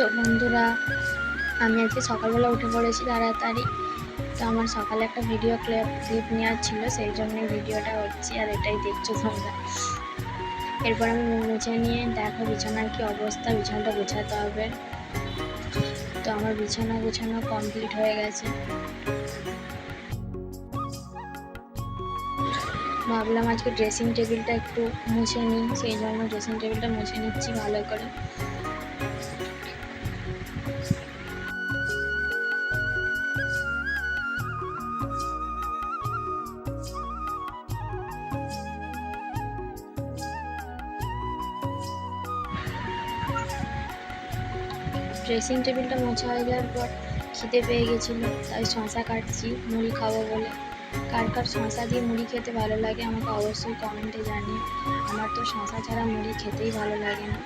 তো বন্ধুরা, আমি আজকে সকালবেলা উঠে পড়েছি তাড়াতাড়ি। তো আমার সকালে একটা ভিডিও ক্লিপ নেওয়ার ছিল, সেই জন্যই ভিডিওটা করছি আর এটাই দেখছো তোমরা। এরপর আমি মুখ মুছে নিয়ে দেখো বিছানার কি অবস্থা, বিছানাটা গোছাতে হবে। তো আমার বিছানা গোছানো কমপ্লিট হয়ে গেছে। ভাবলাম আজকে ড্রেসিং টেবিলটা একটু মুছে নিই, সেই জন্য ড্রেসিং টেবিলটা মুছে নিচ্ছি ভালো করে। ড্রেসিং টেবিলটা মোছা হয়ে যাওয়ার পর খিদে পেয়ে গেছিলো, তাই শশা কাটছি মুড়ি খাবো বলে। কার কার শশা দিয়ে মুড়ি খেতে ভালো লাগে আমাকে অবশ্যই কমেন্টে জানিও। আমার তো শশা ছাড়া মুড়ি খেতেই ভালো লাগে না।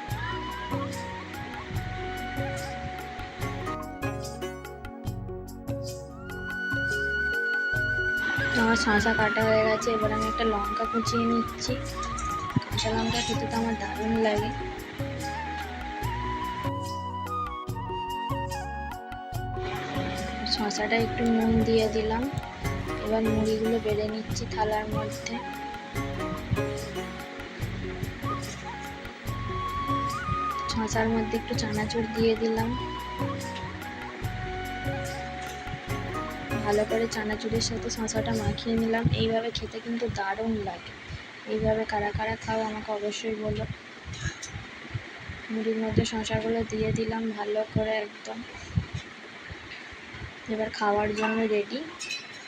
আমার শশা কাটা হয়ে গেছে, এবার আমি একটা লঙ্কা কুচিয়ে নিচ্ছি। কাঁচা লঙ্কা খেতে তো আমার দারুণ লাগে। শশাটা একটু নুন দিয়ে দিলাম। এবার মুড়িগুলো বেড়ে নিচ্ছি থালার মধ্যে। শশার মধ্যে একটু চানাচুর দিয়ে দিলাম। ভালো করে চানাচুরের সাথে শশাটা মাখিয়ে নিলাম। এইভাবে খেতে কিন্তু দারুণ লাগে। এইভাবে কারা কারা খাও আমাকে অবশ্যই বলো। মুড়ির মধ্যে শশাগুলো দিয়ে দিলাম ভালো করে একদম। এবার খাওয়ার জন্য রেডি।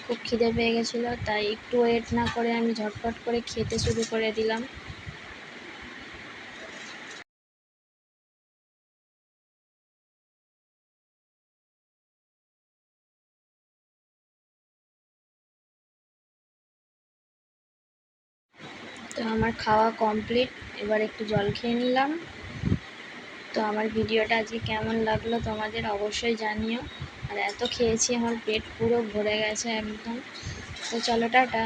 খুব খিদে পেয়ে গেছিলো, তাই একটু ওয়েট না করে আমি ঝটপট করে খেতে শুরু করে দিলাম। তো আমার খাওয়া কমপ্লিট, এবার একটু জল খেয়ে নিলাম। তো আমার ভিডিওটা আজকে কেমন লাগলো তোমাদের অবশ্যই জানিও। আর এত খেয়েছি আমার পেট পুরো ভরে গেছে একদম। তো চলো টাটা।